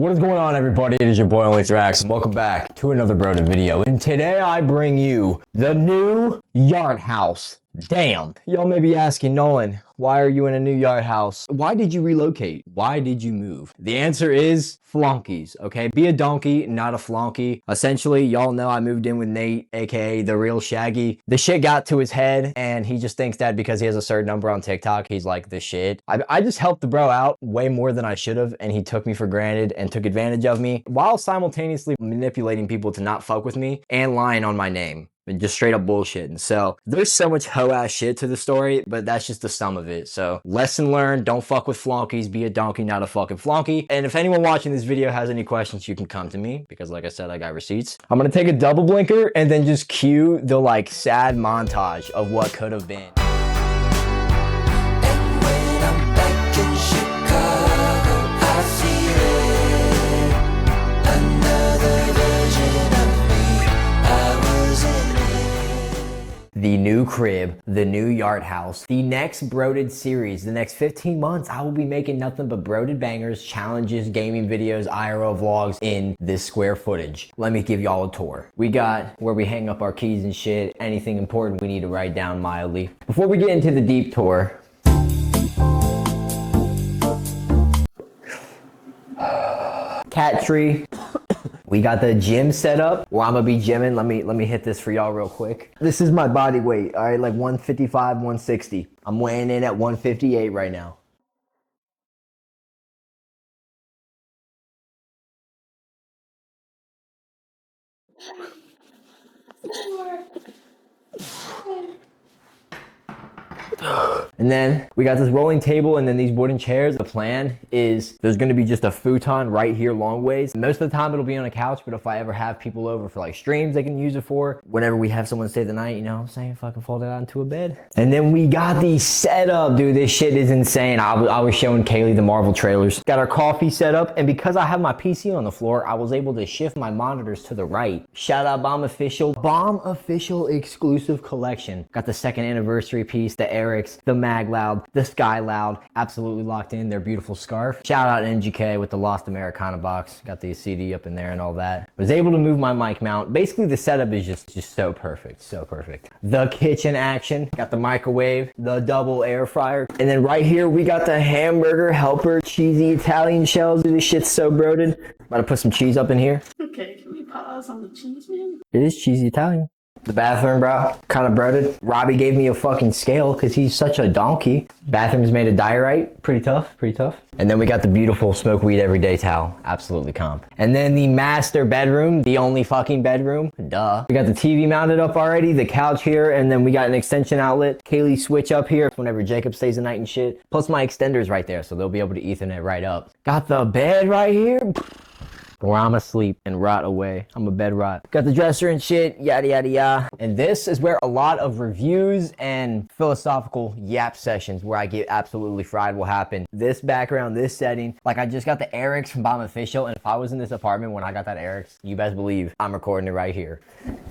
What is going on, everybody? It is your boy onlythrax, and welcome back to another Broden video. And today I bring you the new Yart House. Damn. Y'all may be asking, Nolan, why are you in a new Yart House? Why did you relocate? Why did you move? The answer is flunkies, okay? Be a donkey, not a flunky. Essentially, y'all know I moved in with Nate, aka the real Shaggy. The shit got to his head, and he just thinks that because he has a certain number on TikTok, he's like the shit. I just helped the bro out way more than I should have, and he took me for granted and took advantage of me while simultaneously manipulating people to not fuck with me and lying on my name. And just straight up bullshit. And so there's so much hoe-ass shit to the story, but that's just the sum of it. So lesson learned, don't fuck with flunkies, be a donkey, not a fucking flunky. And if anyone watching this video has any questions, you can come to me because like I said, I got receipts. I'm gonna take a double blinker and then just cue the like sad montage of what could have been. The new crib, the new Yart House, the next Broden series, the next 15 months, I will be making nothing but Broden bangers, challenges, gaming videos, IRL vlogs in this square footage. Let me give y'all a tour. We got where we hang up our keys and shit, anything important we need to write down mildly. Before we get into the deep tour, cat tree. We got the gym set up where I'm gonna be gymming. Let me hit this for y'all real quick. This is my body weight, all right, like 155, 160. I'm weighing in at 158 right now. And then we got this rolling table and then these wooden chairs. The plan is there's gonna be just a futon right here long ways. Most of the time it'll be on a couch, but if I ever have people over for like streams, they can use it for. Whenever we have someone stay the night, you know what I'm saying? Fucking fold it out into a bed. And then we got the setup, dude. This shit is insane. I was showing Kaylee the Marvel trailers. Got our coffee set up, and because I have my PC on the floor, I was able to shift my monitors to the right. Shout out Bomb Official exclusive collection. Got the second anniversary piece, the Erics, the Mag Loud, the Sky Loud, absolutely locked in, their beautiful scarf. Shout out NGK with the Lost Americana box. Got the CD up in there and all that. Was able to move my mic mount. Basically the setup is just so perfect, so perfect. The kitchen action, got the microwave, the double air fryer. And then right here we got the hamburger helper, cheesy Italian shells. Dude, this shit's so broden. About to put some cheese up in here. Okay, can we pause on the cheese, man? It is cheesy Italian. The bathroom, bro, kind of brooded. Robbie gave me a fucking scale because he's such a donkey. Bathroom's made of diorite. Pretty tough, pretty tough. And then we got the beautiful smoke weed everyday towel. Absolutely comp. And then the master bedroom, the only fucking bedroom. Duh. We got the TV mounted up already, the couch here, and then we got an extension outlet. Kaylee switch up here whenever Jacob stays the night and shit. Plus my extender's right there, so they'll be able to Ethernet right up. Got the bed right here. Where I'm asleep and rot away. I'm a bed rot. Got the dresser and shit, yada yada yada. And this is where a lot of reviews and philosophical yap sessions where I get absolutely fried will happen. This background, this setting, like I just got the Erics from Bomb Official, and if I was in this apartment when I got that Erics, you best believe I'm recording it right here.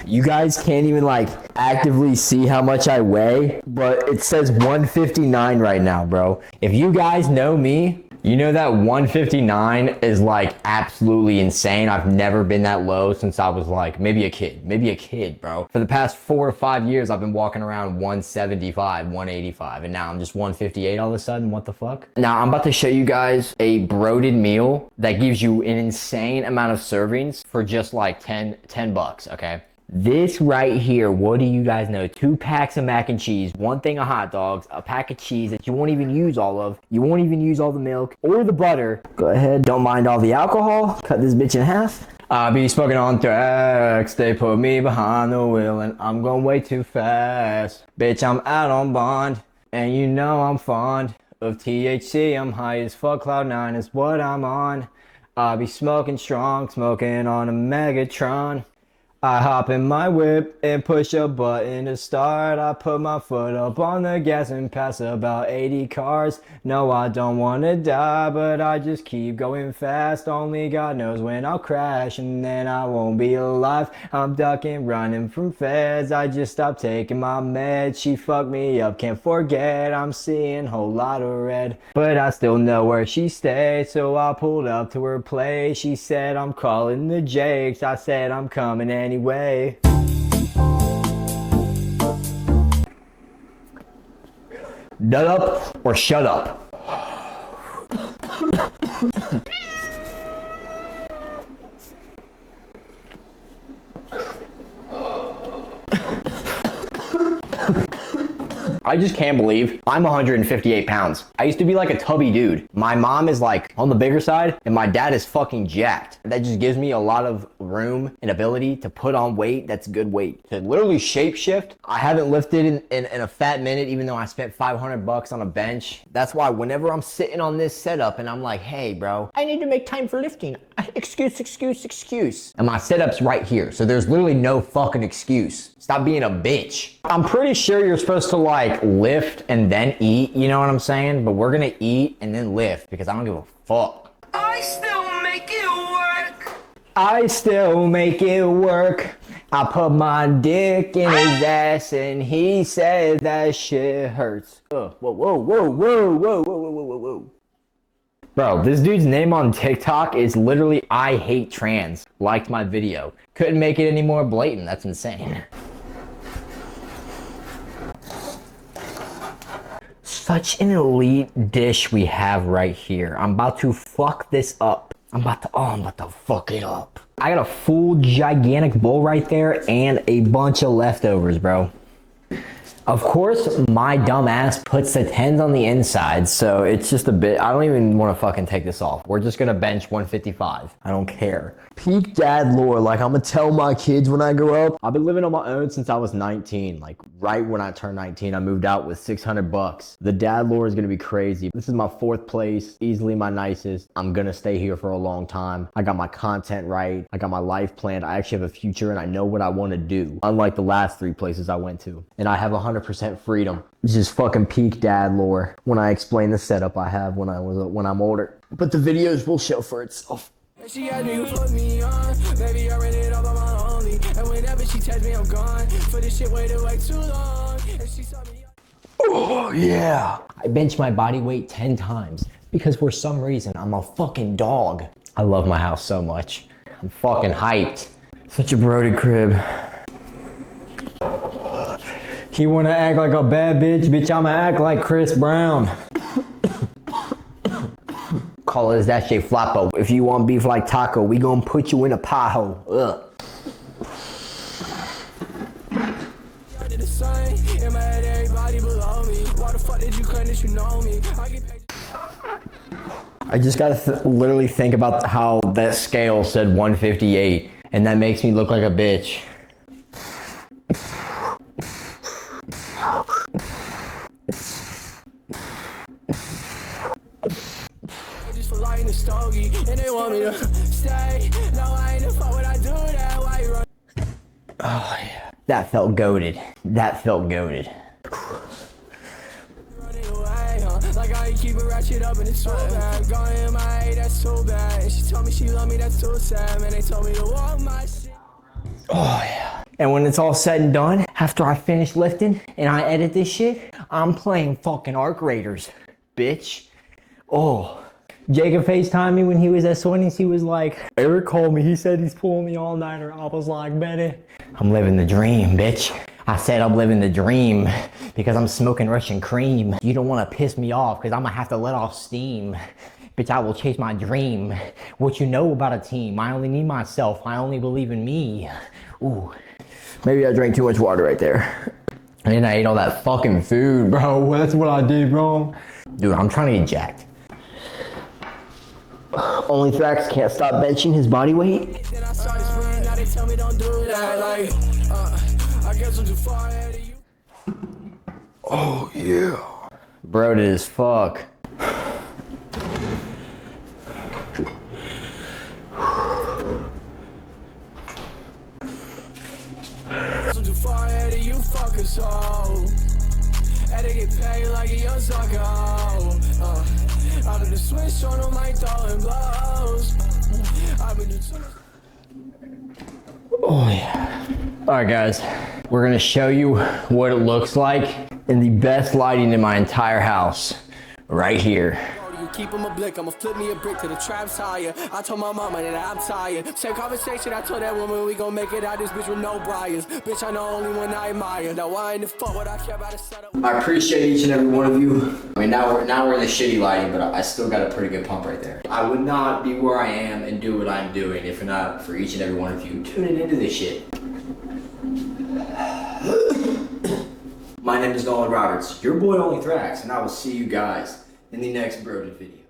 You guys can't even like actively see how much I weigh, but it says 159 right now, bro. If you guys know me, you know that 159 is like absolutely insane. I've never been that low since I was like maybe a kid, bro. For the past 4 or 5 years, I've been walking around 175, 185, and now I'm just 158 all of a sudden. What the fuck? Now I'm about to show you guys a broden meal that gives you an insane amount of servings for just like 10 bucks, okay? This right here, what do you guys know? 2 packs of mac and cheese, 1 thing of hot dogs, a pack of cheese that you won't even use all of. You won't even use all the milk or the butter. Go ahead, don't mind all the alcohol. Cut this bitch in half. I be smoking on Thrax, they put me behind the wheel and I'm going way too fast. Bitch, I'm out on bond, and you know I'm fond of THC. I'm high as fuck, cloud 9 is what I'm on. I be smoking strong, smoking on a Megatron. I hop in my whip and push a button to start. I put my foot up on the gas and pass about 80 cars. No, I don't wanna die, but I just keep going fast. Only God knows when I'll crash and then I won't be alive. I'm ducking, running from feds. I just stopped taking my meds. She fucked me up, can't forget. I'm seeing a whole lot of red, but I still know where she stayed. So I pulled up to her place. She said, I'm calling the Jakes. I said, I'm coming anyway. Nut up or shut up. I just can't believe I'm 158 pounds. I used to be like a tubby dude. My mom is like on the bigger side and my dad is fucking jacked. That just gives me a lot of room and ability to put on weight that's good weight. To literally shape shift. I haven't lifted in a fat minute even though I spent 500 bucks on a bench. That's why whenever I'm sitting on this setup and I'm like, hey bro, I need to make time for lifting. Excuse. And my setup's right here. So there's literally no fucking excuse. Stop being a bitch. I'm pretty sure you're supposed to like lift and then eat, you know what I'm saying? But we're gonna eat and then lift because I don't give a fuck. I still make it work. I still make it work. I put my dick in his ass and he said that shit hurts. Whoa. Bro, this dude's name on TikTok is literally I hate trans. Liked my video. Couldn't make it any more blatant. That's insane. Such an elite dish we have right here. I'm about to fuck this up. I'm about to fuck it up. I got a full gigantic bowl right there and a bunch of leftovers, bro. Of course, my dumb ass puts the 10s on the inside, so it's just a bit, I don't even want to fucking take this off. We're just gonna bench 155. I don't care. Peak dad lore, like I'm gonna tell my kids when I grow up. I've been living on my own since I was 19. Like right when I turned 19, I moved out with 600 bucks. The dad lore is gonna be crazy. This is my 4th place, easily my nicest. I'm gonna stay here for a long time. I got my content right. I got my life planned. I actually have a future and I know what I want to do. Unlike the last 3 places I went to. And I have 100% freedom. It's just fucking peak dad lore when I explain the setup I have when I'm older. But the videos will show for itself. She asked me who put me on. Maybe I ran it all by my only. And whenever she tells me I'm gone, for this shit waited way too long. And she saw me. Oh yeah. I bench my body weight 10 times because for some reason I'm a fucking dog. I love my house so much. I'm fucking hyped. Such a brooded crib. He wanna act like a bad bitch, I'ma act like Chris Brown. Call us that shit floppo. If you want beef like taco, we gon' put you in a pothole. Ugh. I just gotta literally think about how that scale said 158, and that makes me look like a bitch. And they want me to stay. No, I ain't the fuck when I do that. Why you run? Oh yeah. That felt goated. Running away, huh? Like I ain't keep it ratchet up and it's so bad. Going in my head, that's so bad. And she told me she love me, that's so sad. Man, they told me to walk my shit. Oh yeah. And when it's all said and done, after I finish lifting and I edit this shit, I'm playing fucking Arc Raiders, bitch. Oh. Jacob FaceTimed me when he was at Sony's. He was like, Eric called me. He said he's pulling me all nighter. I was like, Betty, I'm living the dream, bitch. I said I'm living the dream because I'm smoking Russian cream. You don't want to piss me off because I'm going to have to let off steam. Bitch, I will chase my dream. What you know about a team? I only need myself. I only believe in me. Ooh. Maybe I drank too much water right there. And then I ate all that fucking food, bro. That's what I did wrong. Dude, I'm trying to get jacked. Only Thrax can't stop benching his body weight. Oh yeah. Bro, it is fuck. soul. And they get paid like a young sucker. I've been the switch on them like throwing blows. I've been the Oh yeah. All right guys, we're gonna show you what it looks like in the best lighting in my entire house, right here. You keep him a blick, I'ma flip me a brick to the trap's higher. I told my mama that I'm tired. Same conversation, I told that woman we gon' make it out this bitch with no briars. Bitch, I know only one I admire. Now why in the fuck would I care about a setup? I appreciate each and every one of you. I mean, now we're in the shitty lighting, but I still got a pretty good pump right there. I would not be where I am and do what I'm doing if not for each and every one of you tuning into this shit. My name is Nolan Roberts, your boy Only Thrax, and I will see you guys in the next Broden video.